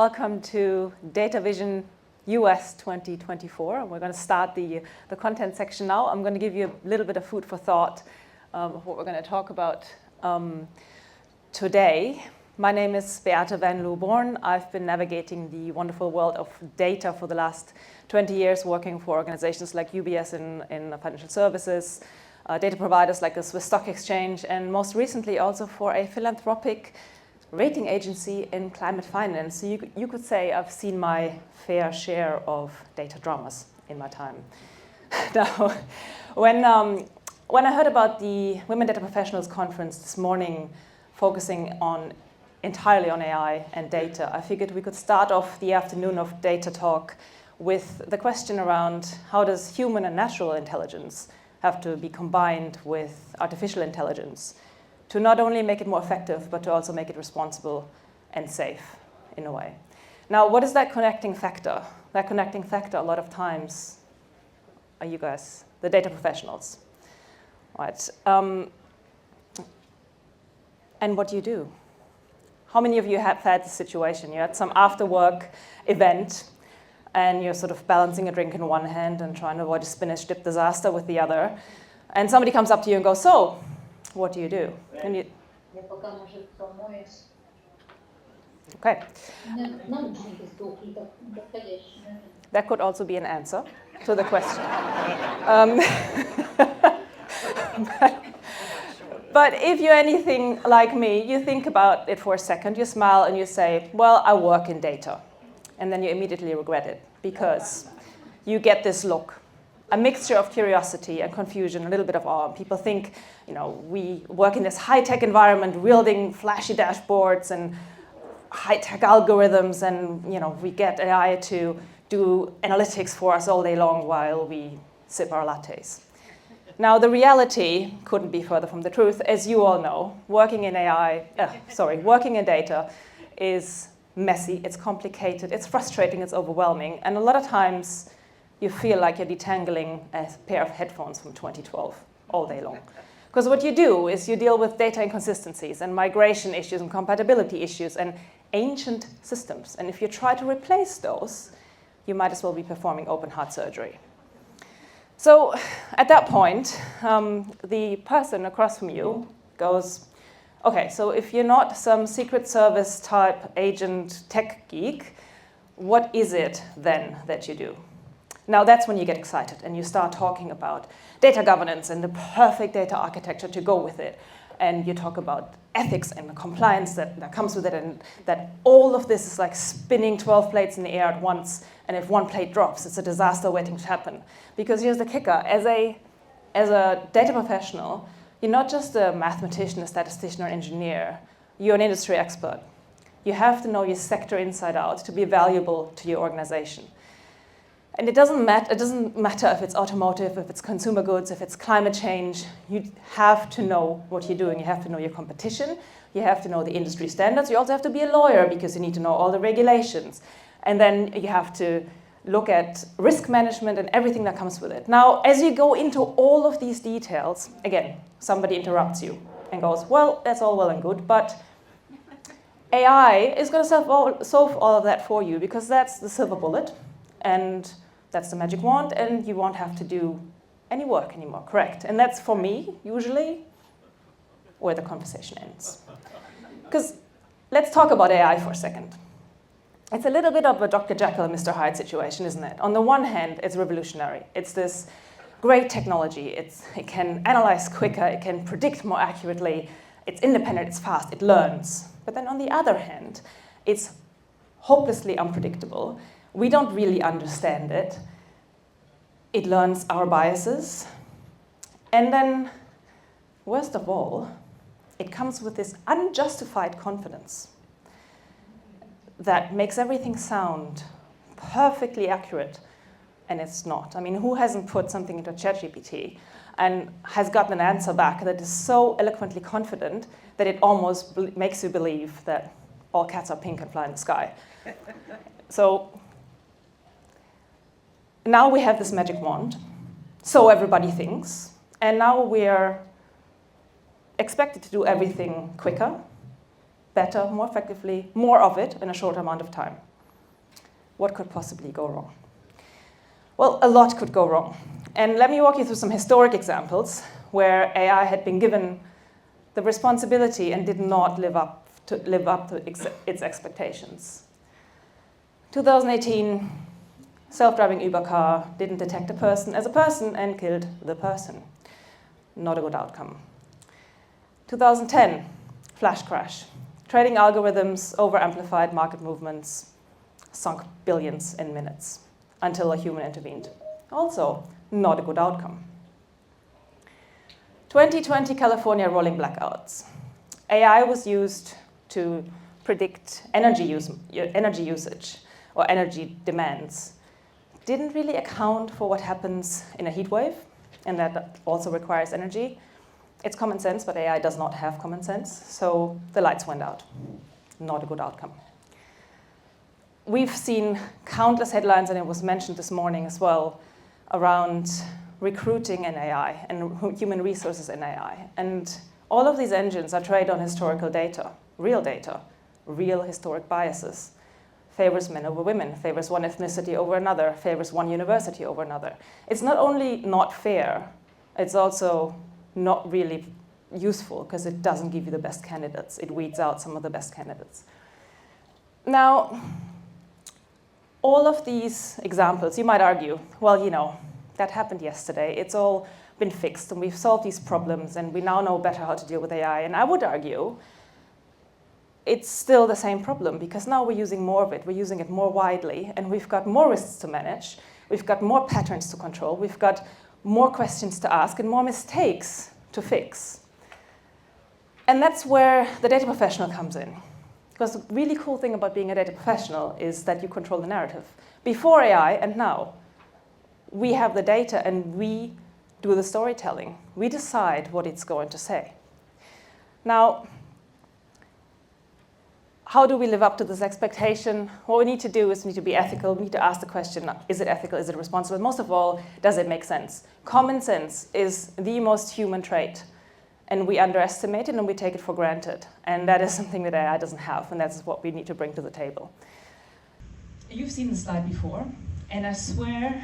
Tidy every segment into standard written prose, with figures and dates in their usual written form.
welcome to Datavision US 2024. We're going to start the content section now. I'm going to give you a little bit of food for thought of what we're going to talk about today. My name is Beate van Loo-Born. I've been navigating the wonderful world of data for the last 20 years, working for organizations like UBS in financial services, data providers like the Swiss Stock Exchange, and most recently also for a philanthropic rating agency in climate finance. So you could say I've seen my fair share of data dramas in my time. Now, when I heard about the Women Data Professionals Conference this morning, focusing entirely on AI and data, I figured we could start off the afternoon of data talk with the question around how does human and natural intelligence have to be combined with artificial intelligence to not only make it more effective, but to also make it responsible and safe in a way. Now, what is that connecting factor? That connecting factor a lot of times are you guys, the data professionals. Right. And what do you do? How many of you have had this situation? You had some after-work event, and you're sort of balancing a drink in one hand and trying to avoid a spinach dip disaster with the other. And somebody comes up to you and goes, so, what do you do? And you, okay. That could also be an answer to the question. But if you're anything like me, you think about it for a second, you smile and you say, well, I work in data. And then you immediately regret it because you get this look. A mixture of curiosity and confusion, a little bit of awe. People think, we work in this high-tech environment, wielding flashy dashboards and high-tech algorithms, and we get AI to do analytics for us all day long while we sip our lattes. Now, the reality couldn't be further from the truth. As you all know, working in data is messy, it's complicated, it's frustrating, it's overwhelming, and a lot of times you feel like you're detangling a pair of headphones from 2012 all day long. Because what you do is you deal with data inconsistencies and migration issues and compatibility issues and ancient systems. And if you try to replace those, you might as well be performing open heart surgery. So at that point, the person across from you goes, okay, so if you're not some Secret Service type agent tech geek, what is it then that you do? Now that's when you get excited and you start talking about data governance and the perfect data architecture to go with it. And you talk about ethics and the compliance that comes with it, and that all of this is like spinning 12 plates in the air at once, and if one plate drops, it's a disaster waiting to happen. Because here's the kicker, as a data professional, you're not just a mathematician, a statistician, or engineer, you're an industry expert. You have to know your sector inside out to be valuable to your organization. And it doesn't matter if it's automotive, if it's consumer goods, if it's climate change. You have to know what you're doing. You have to know your competition. You have to know the industry standards. You also have to be a lawyer because you need to know all the regulations. And then you have to look at risk management and everything that comes with it. Now, as you go into all of these details, again, somebody interrupts you and goes, well, that's all well and good, but AI is going to solve all of that for you because that's the silver bullet. And that's the magic wand, and you won't have to do any work anymore, correct? And that's, for me, usually where the conversation ends. Because let's talk about AI for a second. It's a little bit of a Dr. Jekyll and Mr. Hyde situation, isn't it? On the one hand, it's revolutionary. It's this great technology. It can analyze quicker. It can predict more accurately. It's independent. It's fast. It learns. But then on the other hand, it's hopelessly unpredictable. We don't really understand it. It learns our biases. And then, worst of all, it comes with this unjustified confidence that makes everything sound perfectly accurate, and it's not. I mean, who hasn't put something into ChatGPT and has gotten an answer back that is so eloquently confident that it almost makes you believe that all cats are pink and fly in the sky? So now we have this magic wand, so everybody thinks, and now we're expected to do everything quicker, better, more effectively, more of it in a short amount of time. What could possibly go wrong? Well, a lot could go wrong. And let me walk you through some historic examples where AI had been given the responsibility and did not live up to its expectations. 2018, self-driving Uber car didn't detect a person as a person and killed the person. Not a good outcome. 2010, flash crash. Trading algorithms over-amplified market movements, sunk billions in minutes until a human intervened. Also, not a good outcome. 2020 California rolling blackouts. AI was used to predict energy usage or energy demands. Didn't really account for what happens in a heat wave, and that also requires energy. It's common sense, but AI does not have common sense, so the lights went out. Not a good outcome. We've seen countless headlines, and it was mentioned this morning as well, around recruiting in AI and human resources in AI. And all of these engines are trained on historical data, real historic biases. Favors men over women, favors one ethnicity over another, favors one university over another. It's not only not fair, it's also not really useful because it doesn't give you the best candidates. It weeds out some of the best candidates. Now, all of these examples, you might argue, well, that happened yesterday. It's all been fixed and we've solved these problems and we now know better how to deal with AI. And I would argue it's still the same problem because now we're using more of it. We're using it more widely and we've got more risks to manage. We've got more patterns to control. We've got more questions to ask and more mistakes to fix. And that's where the data professional comes in. Because the really cool thing about being a data professional is that you control the narrative. Before AI and now, we have the data and we do the storytelling. We decide what it's going to say. Now, how do we live up to this expectation? What we need to do is we need to be ethical. We need to ask the question, is it ethical? Is it responsible? Most of all, does it make sense? Common sense is the most human trait. And we underestimate it and we take it for granted. And that is something that AI doesn't have. And that's what we need to bring to the table. You've seen the slide before. And I swear,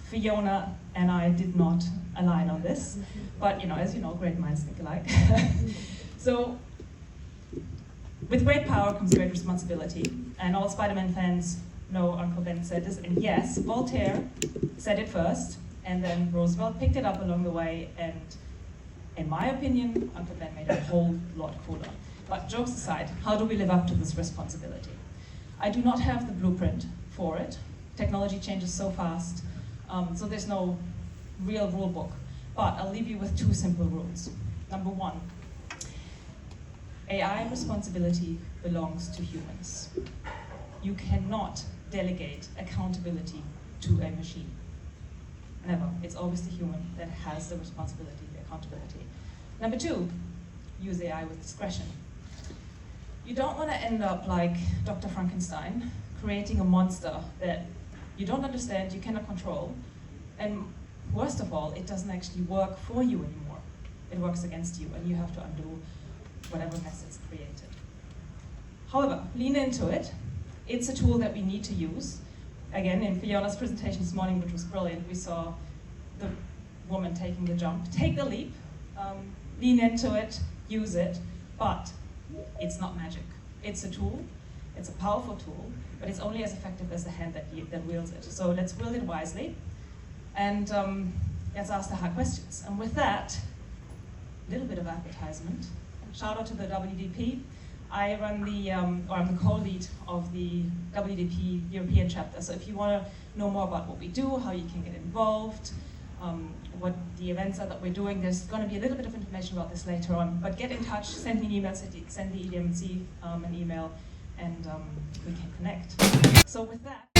Fiona and I did not align on this. But as you know, great minds think alike. So, with great power comes great responsibility, and all Spider-Man fans know Uncle Ben said this, and yes, Voltaire said it first, and then Roosevelt picked it up along the way, and in my opinion, Uncle Ben made it a whole lot cooler. But jokes aside, how do we live up to this responsibility? I do not have the blueprint for it. Technology changes so fast, so there's no real rule book. But I'll leave you with two simple rules. Number one, AI responsibility belongs to humans. You cannot delegate accountability to a machine. Never. It's always the human that has the responsibility, the accountability. Number two, use AI with discretion. You don't want to end up like Dr. Frankenstein, creating a monster that you don't understand, you cannot control, and worst of all, it doesn't actually work for you anymore. It works against you, and you have to undo whatever mess it's created. However, lean into it. It's a tool that we need to use. Again, in Fiona's presentation this morning, which was brilliant, we saw the woman taking the jump. Take the leap, lean into it, use it, but it's not magic. It's a tool, it's a powerful tool, but it's only as effective as the hand that wields it. So let's wield it wisely, and let's ask the hard questions. And with that, a little bit of advertisement. Shout out to the WDP. I run I'm the co-lead of the WDP European chapter. So if you want to know more about what we do, how you can get involved, what the events are that we're doing, there's going to be a little bit of information about this later on. But get in touch, send me an email, send the EDMC an email, and we can connect. So with that.